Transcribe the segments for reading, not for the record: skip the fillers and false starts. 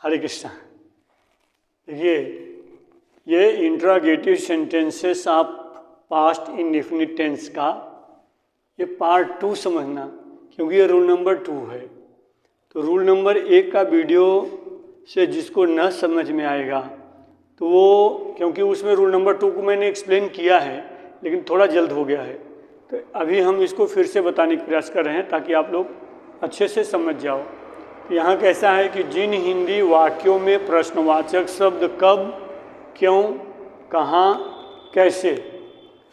हरे कृष्णा। देखिए, ये interrogative sentences of past indefinite tense का ये पार्ट 2 समझना, क्योंकि ये रूल नंबर 2 है। तो रूल नंबर 1 का वीडियो से जिसको न समझ में आएगा तो वो, क्योंकि उसमें रूल नंबर 2 को मैंने एक्सप्लेन किया है लेकिन थोड़ा जल्द हो गया है, तो अभी हम इसको फिर से बताने का प्रयास कर रहे हैं ताकि आप लोग अच्छे से समझ जाओ। तो यहाँ कैसा है कि जिन हिंदी वाक्यों में प्रश्नवाचक शब्द कब, क्यों, कहाँ, कैसे,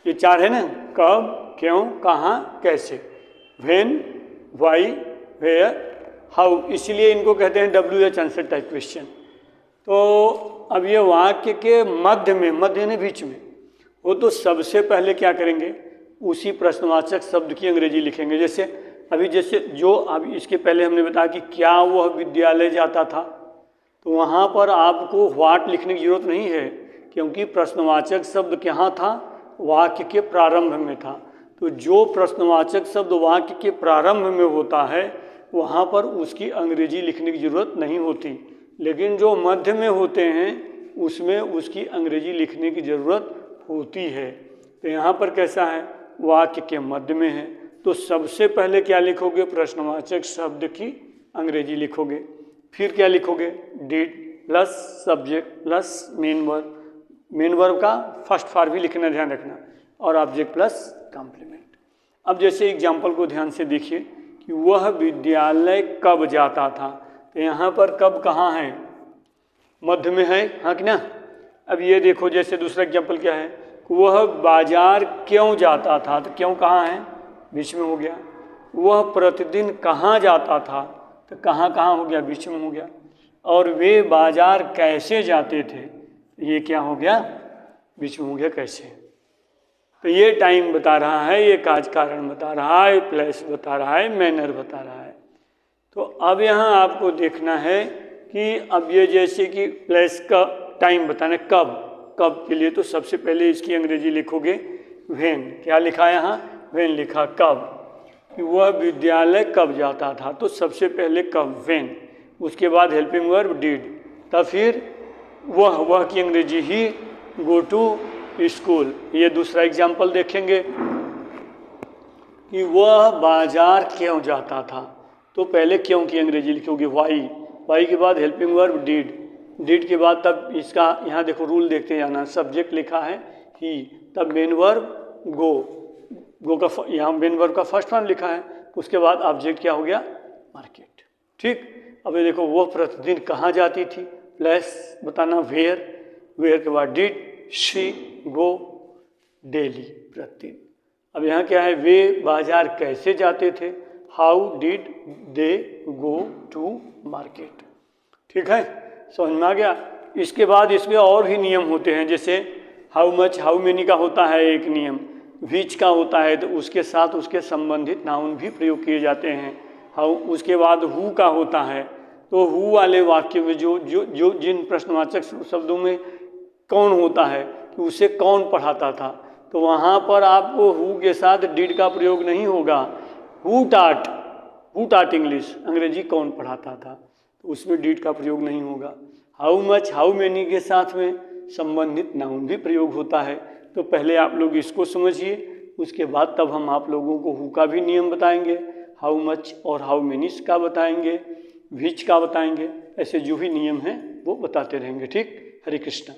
ये 4 है ना, कब, क्यों, कहाँ, कैसे, व्हेन, व्हाई, वेयर, हाउ, इसलिए इनको कहते हैं WH आंसर टाइप क्वेश्चन। तो अब ये वाक्य के मध्य में, मध्य ने बीच में, वो तो सबसे पहले क्या करेंगे, उसी प्रश्नवाचक शब्द की अंग्रेजी लिखेंगे। जैसे जो अभी इसके पहले हमने बताया कि क्या वह विद्यालय जाता था, तो वहाँ पर आपको व्हाट लिखने की जरूरत नहीं है, क्योंकि प्रश्नवाचक शब्द कहाँ था, वाक्य के प्रारंभ में था। तो जो प्रश्नवाचक शब्द वाक्य के प्रारंभ में होता है वहाँ पर उसकी अंग्रेजी लिखने की जरूरत नहीं होती, लेकिन जो मध्य में होते हैं उसमें उसकी अंग्रेजी लिखने की ज़रूरत होती है। तो यहाँ पर कैसा है, वाक्य के मध्य में है, तो सबसे पहले क्या लिखोगे, प्रश्नवाचक शब्द की अंग्रेजी लिखोगे। फिर क्या लिखोगे, did plus subject plus main verb का फर्स्ट फॉर्म भी लिखना, ध्यान रखना, और ऑब्जेक्ट प्लस कॉम्प्लीमेंट। अब जैसे एग्जाम्पल को ध्यान से देखिए कि वह विद्यालय कब जाता था, तो यहाँ पर कब कहाँ है, मध्य में है, हाँ कि ना। अब ये देखो, जैसे दूसरा एग्जाम्पल क्या है, वह बाजार क्यों जाता था, तो क्यों कहाँ है, बीच में हो गया। वह प्रतिदिन कहाँ जाता था, तो कहाँ कहाँ हो गया, बीच में हो गया। और वे बाजार कैसे जाते थे, ये क्या हो गया, बीच में हो गया, कैसे। तो ये टाइम बता रहा है, ये काज कारण बता रहा है, प्लेस बता रहा है, मैनर बता रहा है। तो अब यहाँ आपको देखना है कि अब ये जैसे कि प्लेस का टाइम बताना, कब के लिए तो सबसे पहले इसकी अंग्रेजी लिखोगे व्हेन। क्या लिखा है यहाँ, व्हेन लिखा, कब, कि वह विद्यालय कब जाता था, तो सबसे पहले कब, व्हेन, उसके बाद हेल्पिंग वर्ब डिड, तब फिर वह की अंग्रेजी ही, गो टू स्कूल। ये दूसरा एग्जाम्पल देखेंगे कि वह बाजार क्यों जाता था, तो पहले क्यों की अंग्रेजी लिखोगे वाई के बाद हेल्पिंग वर्ब डिड के बाद तब इसका यहाँ देखो रूल देखते जाना, सब्जेक्ट लिखा है ही, तब मेन वर्ब गो का यहाँ मेन वर्ब का फर्स्ट फॉर्म लिखा है, उसके बाद ऑब्जेक्ट क्या हो गया, मार्केट। ठीक, अब ये देखो, वह प्रतिदिन कहाँ जाती थी, प्लस बताना वेयर के बाद डिड शी गो डेली, प्रतिदिन। अब यहाँ क्या है, वे बाजार कैसे जाते थे, how did they go to market. ठीक है, समझ में आ गया। इसके बाद इसमें और भी नियम होते हैं, जैसे हाउ मच, हाउ मेनी का होता है एक नियम, विच का होता है तो उसके साथ उसके संबंधित नाउन भी प्रयोग किए जाते हैं। हाउ, उसके बाद हु का होता है, तो हु वाले वाक्य में जो जिन प्रश्नवाचक शब्दों में कौन होता है, तो उसे कौन पढ़ाता था, तो वहाँ पर आपको हु के साथ डिड का प्रयोग नहीं होगा। हु टाट इंग्लिश, अंग्रेजी कौन पढ़ाता था, तो उसमें डिड का प्रयोग नहीं होगा। हाउ मच, हाउ मेनी के साथ में संबंधित नाउन भी प्रयोग होता है। तो पहले आप लोग इसको समझिए, उसके बाद तब हम आप लोगों को हु का भी नियम बताएंगे, हाउ मच और हाउ मेनी का बताएंगे, विच का बताएंगे, ऐसे जो भी नियम हैं वो बताते रहेंगे। ठीक, हरे कृष्णा।